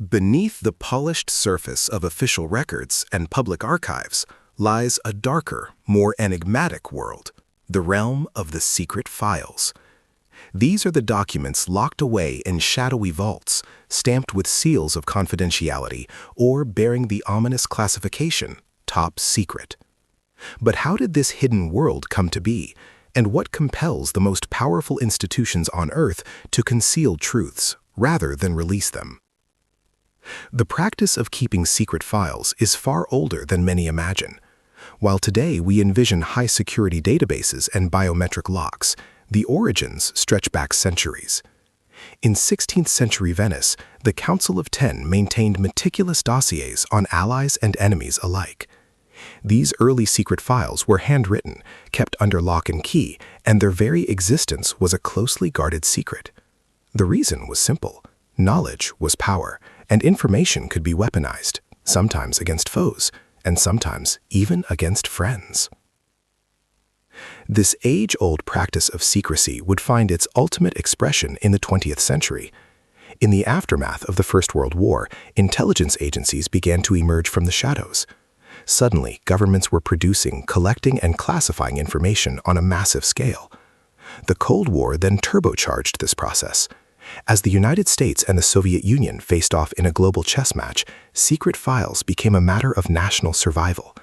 Beneath the polished surface of official records and public archives lies a darker, more enigmatic world, the realm of the secret files. These are the documents locked away in shadowy vaults, stamped with seals of confidentiality, or bearing the ominous classification, top secret. But how did this hidden world come to be, and what compels the most powerful institutions on Earth to conceal truths rather than release them? The practice of keeping secret files is far older than many imagine. While today we envision high-security databases and biometric locks, the origins stretch back centuries. In 16th-century Venice, the Council of Ten maintained meticulous dossiers on allies and enemies alike. These early secret files were handwritten, kept under lock and key, and their very existence was a closely guarded secret. The reason was simple. Knowledge was power, and information could be weaponized, sometimes against foes, and sometimes even against friends. This age-old practice of secrecy would find its ultimate expression in the 20th century. In the aftermath of the First World War, intelligence agencies began to emerge from the shadows. Suddenly, governments were producing, collecting, and classifying information on a massive scale. The Cold War then turbocharged this process. As the United States and the Soviet Union faced off in a global chess match, secret files became a matter of national survival.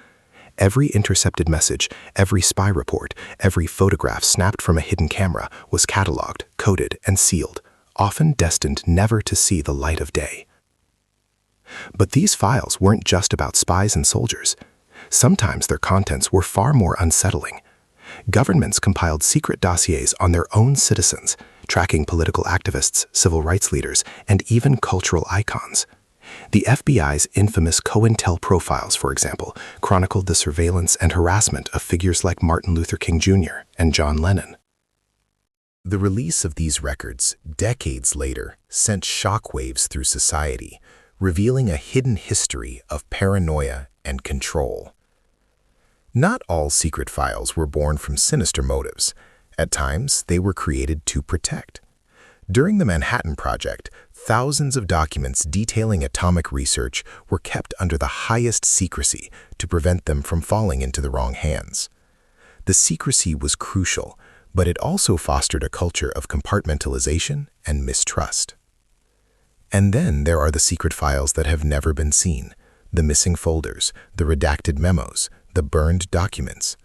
Every intercepted message, every spy report, every photograph snapped from a hidden camera was cataloged, coded, and sealed, often destined never to see the light of day. But these files weren't just about spies and soldiers. Sometimes their contents were far more unsettling. Governments compiled secret dossiers on their own citizens, tracking political activists, civil rights leaders, and even cultural icons. The FBI's infamous COINTELPRO files, for example, chronicled the surveillance and harassment of figures like Martin Luther King Jr. and John Lennon. The release of these records, decades later, sent shockwaves through society, revealing a hidden history of paranoia and control. Not all secret files were born from sinister motives. At times, they were created to protect. During the Manhattan Project, thousands of documents detailing atomic research were kept under the highest secrecy to prevent them from falling into the wrong hands. The secrecy was crucial, but it also fostered a culture of compartmentalization and mistrust. And then there are the secret files that have never been seen, the missing folders, the redacted memos, the burned documents.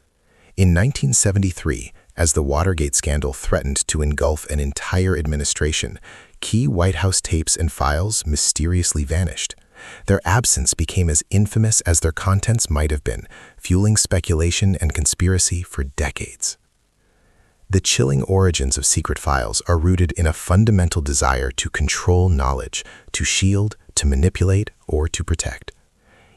In 1973, as the Watergate scandal threatened to engulf an entire administration, key White House tapes and files mysteriously vanished. Their absence became as infamous as their contents might have been, fueling speculation and conspiracy for decades. The chilling origins of secret files are rooted in a fundamental desire to control knowledge, to shield, to manipulate, or to protect.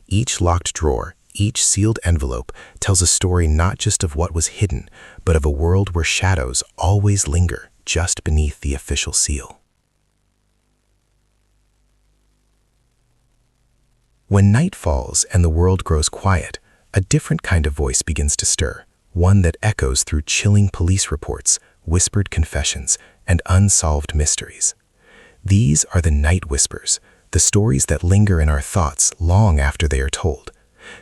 Each locked drawer, each sealed envelope tells a story not just of what was hidden, but of a world where shadows always linger just beneath the official seal. When night falls and the world grows quiet, a different kind of voice begins to stir, one that echoes through chilling police reports, whispered confessions, and unsolved mysteries. These are the night whispers, the stories that linger in our thoughts long after they are told.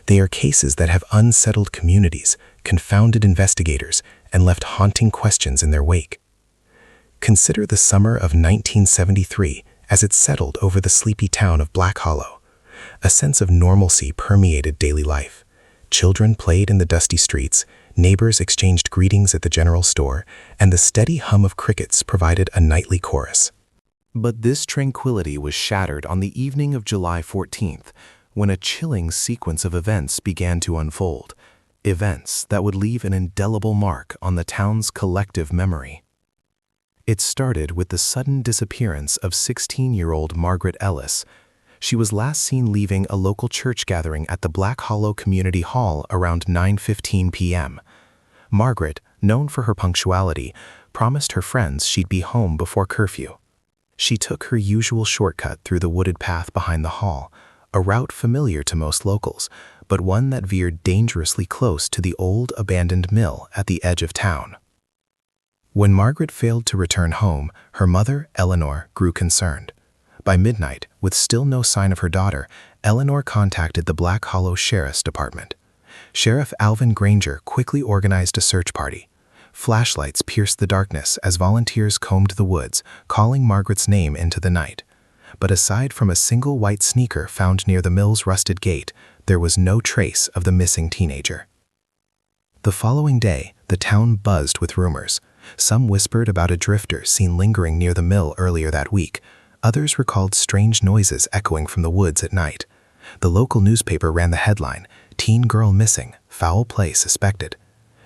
They are cases that have unsettled communities, confounded investigators, and left haunting questions in their wake. Consider the summer of 1973 as it settled over the sleepy town of Black Hollow. A sense of normalcy permeated daily life. Children played in the dusty streets, neighbors exchanged greetings at the general store, and the steady hum of crickets provided a nightly chorus. But this tranquility was shattered on the evening of July 14th, when a chilling sequence of events began to unfold, events that would leave an indelible mark on the town's collective memory. It started with the sudden disappearance of 16-year-old Margaret Ellis. She was last seen leaving a local church gathering at the Black Hollow Community Hall around 9:15 p.m. Margaret, known for her punctuality, promised her friends she'd be home before curfew. She took her usual shortcut through the wooded path behind the hall, a route familiar to most locals, but one that veered dangerously close to the old abandoned mill at the edge of town. When Margaret failed to return home, her mother, Eleanor, grew concerned. By midnight, with still no sign of her daughter, Eleanor contacted the Black Hollow Sheriff's Department. Sheriff Alvin Granger quickly organized a search party. Flashlights pierced the darkness as volunteers combed the woods, calling Margaret's name into the night. But aside from a single white sneaker found near the mill's rusted gate, there was no trace of the missing teenager. The following day, the town buzzed with rumors. Some whispered about a drifter seen lingering near the mill earlier that week. Others recalled strange noises echoing from the woods at night. The local newspaper ran the headline, "Teen Girl Missing, Foul Play Suspected."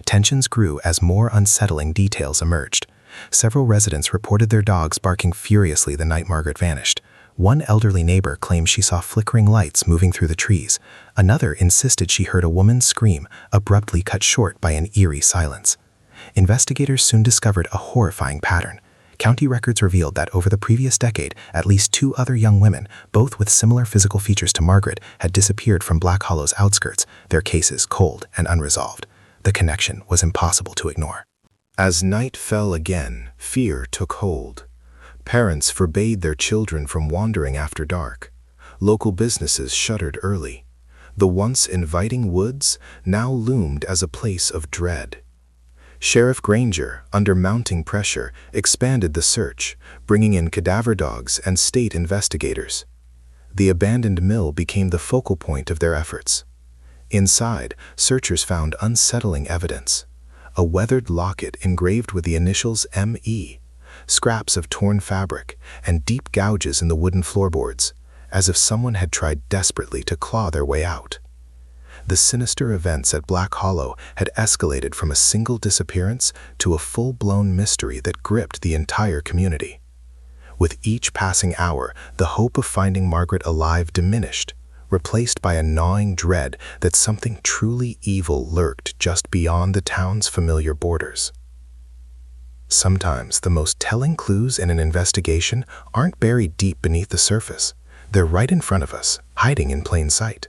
Tensions grew as more unsettling details emerged. Several residents reported their dogs barking furiously the night Margaret vanished. One elderly neighbor claimed she saw flickering lights moving through the trees. Another insisted she heard a woman's scream, abruptly cut short by an eerie silence. Investigators soon discovered a horrifying pattern. County records revealed that over the previous decade, at least 2 other young women, both with similar physical features to Margaret, had disappeared from Black Hollow's outskirts, their cases cold and unresolved. The connection was impossible to ignore. As night fell again, fear took hold. Parents forbade their children from wandering after dark. Local businesses shuttered early. The once inviting woods now loomed as a place of dread. Sheriff Granger, under mounting pressure, expanded the search, bringing in cadaver dogs and state investigators. The abandoned mill became the focal point of their efforts. Inside, searchers found unsettling evidence. A weathered locket engraved with the initials M.E., scraps of torn fabric, and deep gouges in the wooden floorboards, as if someone had tried desperately to claw their way out. The sinister events at Black Hollow had escalated from a single disappearance to a full-blown mystery that gripped the entire community. With each passing hour, the hope of finding Margaret alive diminished, replaced by a gnawing dread that something truly evil lurked just beyond the town's familiar borders. Sometimes the most telling clues in an investigation aren't buried deep beneath the surface. They're right in front of us, hiding in plain sight.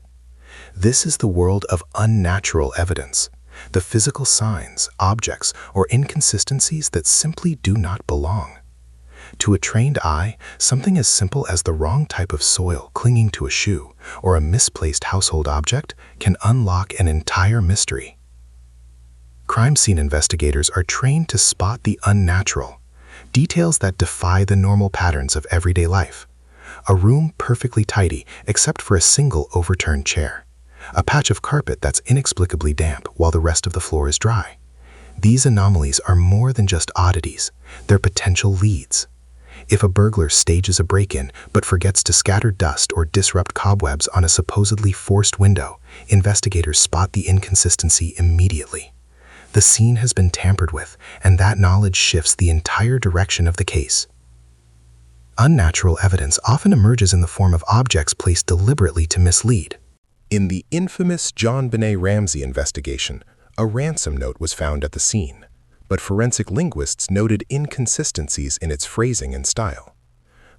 This is the world of unnatural evidence, the physical signs, objects, or inconsistencies that simply do not belong. To a trained eye, something as simple as the wrong type of soil clinging to a shoe or a misplaced household object can unlock an entire mystery. Crime scene investigators are trained to spot the unnatural, details that defy the normal patterns of everyday life. A room perfectly tidy except for a single overturned chair. A patch of carpet that's inexplicably damp while the rest of the floor is dry. These anomalies are more than just oddities, they're potential leads. If a burglar stages a break-in but forgets to scatter dust or disrupt cobwebs on a supposedly forced window, investigators spot the inconsistency immediately. The scene has been tampered with, and that knowledge shifts the entire direction of the case. Unnatural evidence often emerges in the form of objects placed deliberately to mislead. In the infamous John Benet Ramsey investigation, a ransom note was found at the scene, but forensic linguists noted inconsistencies in its phrasing and style.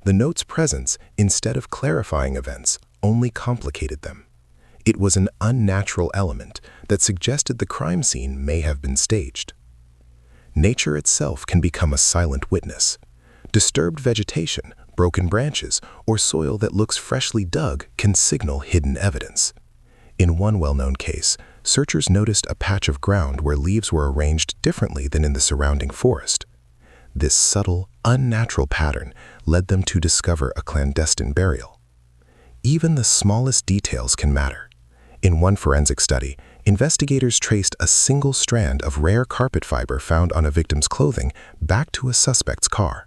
The note's presence, instead of clarifying events, only complicated them. It was an unnatural element that suggested the crime scene may have been staged. Nature itself can become a silent witness. Disturbed vegetation, broken branches, or soil that looks freshly dug can signal hidden evidence. In one well-known case, searchers noticed a patch of ground where leaves were arranged differently than in the surrounding forest. This subtle, unnatural pattern led them to discover a clandestine burial. Even the smallest details can matter. In one forensic study, investigators traced a single strand of rare carpet fiber found on a victim's clothing back to a suspect's car.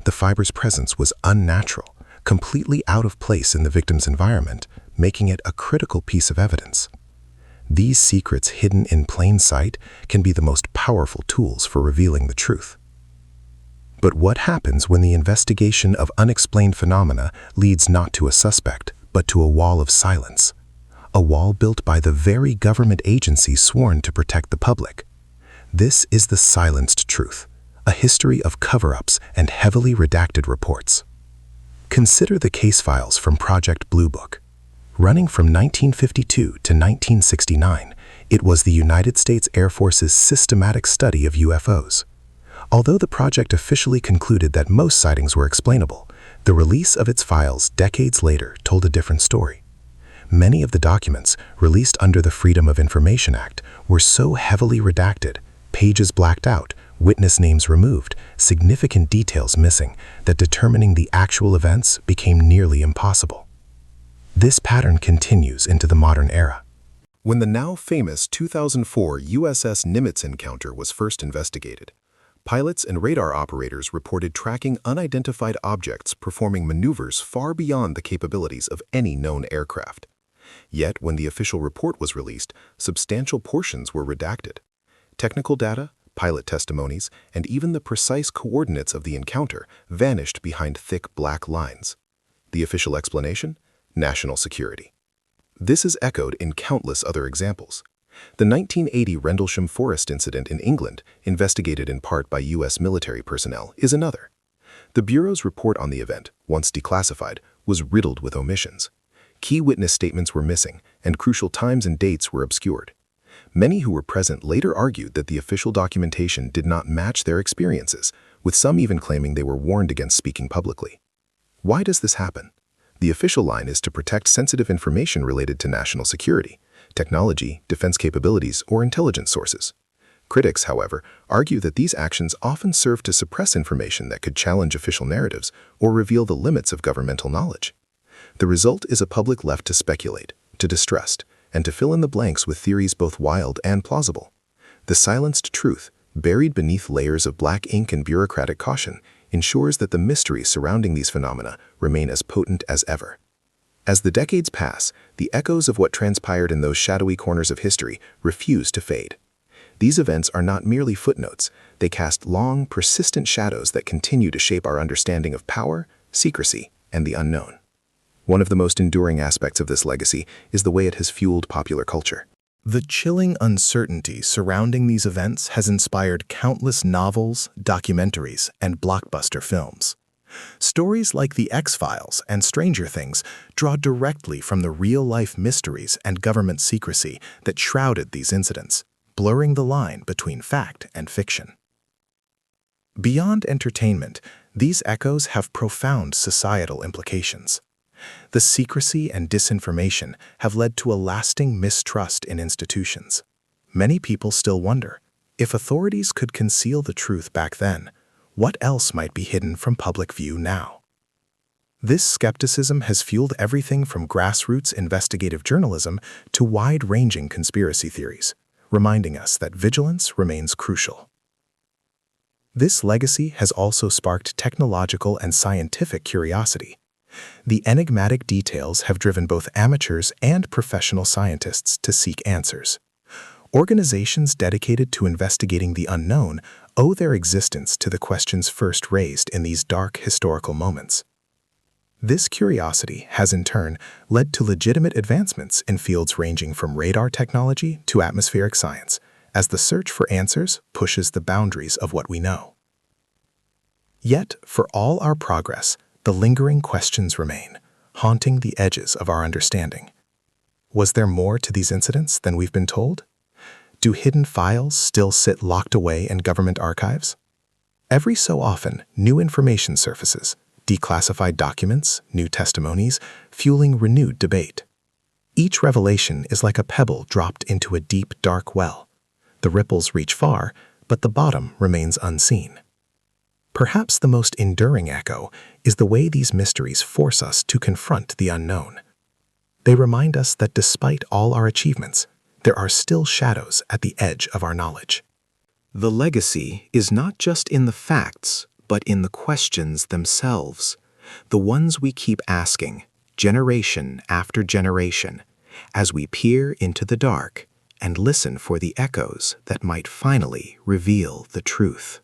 The fiber's presence was unnatural, completely out of place in the victim's environment, making it a critical piece of evidence. These secrets hidden in plain sight can be the most powerful tools for revealing the truth. But what happens when the investigation of unexplained phenomena leads not to a suspect, but to a wall of silence? A wall built by the very government agencies sworn to protect the public. This is the silenced truth, a history of cover-ups and heavily redacted reports. Consider the case files from Project Blue Book. Running from 1952 to 1969, it was the United States Air Force's systematic study of UFOs. Although the project officially concluded that most sightings were explainable, The release of its files decades later told a different story. Many of the documents, released under the Freedom of Information Act, were so heavily redacted, pages blacked out, witness names removed, significant details missing, that determining the actual events became nearly impossible. This pattern continues into the modern era. When the now famous 2004 USS Nimitz encounter was first investigated, pilots and radar operators reported tracking unidentified objects performing maneuvers far beyond the capabilities of any known aircraft. Yet, when the official report was released, substantial portions were redacted. Technical data, pilot testimonies, and even the precise coordinates of the encounter vanished behind thick black lines. The official explanation? National security. This is echoed in countless other examples. The 1980 Rendlesham Forest incident in England, investigated in part by U.S. military personnel, is another. The Bureau's report on the event, once declassified, was riddled with omissions. Key witness statements were missing, and crucial times and dates were obscured. Many who were present later argued that the official documentation did not match their experiences, with some even claiming they were warned against speaking publicly. Why does this happen? The official line is to protect sensitive information related to national security, technology, defense capabilities, or intelligence sources. Critics, however, argue that these actions often serve to suppress information that could challenge official narratives or reveal the limits of governmental knowledge. The result is a public left to speculate, to distrust, and to fill in the blanks with theories both wild and plausible. The silenced truth, buried beneath layers of black ink and bureaucratic caution, ensures that the mysteries surrounding these phenomena remain as potent as ever. As the decades pass, the echoes of what transpired in those shadowy corners of history refuse to fade. These events are not merely footnotes, they cast long, persistent shadows that continue to shape our understanding of power, secrecy, and the unknown. One of the most enduring aspects of this legacy is the way it has fueled popular culture. The chilling uncertainty surrounding these events has inspired countless novels, documentaries, and blockbuster films. Stories like The X-Files and Stranger Things draw directly from the real-life mysteries and government secrecy that shrouded these incidents, blurring the line between fact and fiction. Beyond entertainment, these echoes have profound societal implications. The secrecy and disinformation have led to a lasting mistrust in institutions. Many people still wonder, if authorities could conceal the truth back then, what else might be hidden from public view now? This skepticism has fueled everything from grassroots investigative journalism to wide-ranging conspiracy theories, reminding us that vigilance remains crucial. This legacy has also sparked technological and scientific curiosity. The enigmatic details have driven both amateurs and professional scientists to seek answers. Organizations dedicated to investigating the unknown owe their existence to the questions first raised in these dark historical moments. This curiosity has in turn led to legitimate advancements in fields ranging from radar technology to atmospheric science, as the search for answers pushes the boundaries of what we know. Yet, for all our progress, the lingering questions remain, haunting the edges of our understanding. Was there more to these incidents than we've been told? Do hidden files still sit locked away in government archives? Every so often, new information surfaces, declassified documents, new testimonies, fueling renewed debate. Each revelation is like a pebble dropped into a deep, dark well. The ripples reach far, but the bottom remains unseen. Perhaps the most enduring echo is the way these mysteries force us to confront the unknown. They remind us that despite all our achievements, there are still shadows at the edge of our knowledge. The legacy is not just in the facts, but in the questions themselves, the ones we keep asking, generation after generation, as we peer into the dark and listen for the echoes that might finally reveal the truth.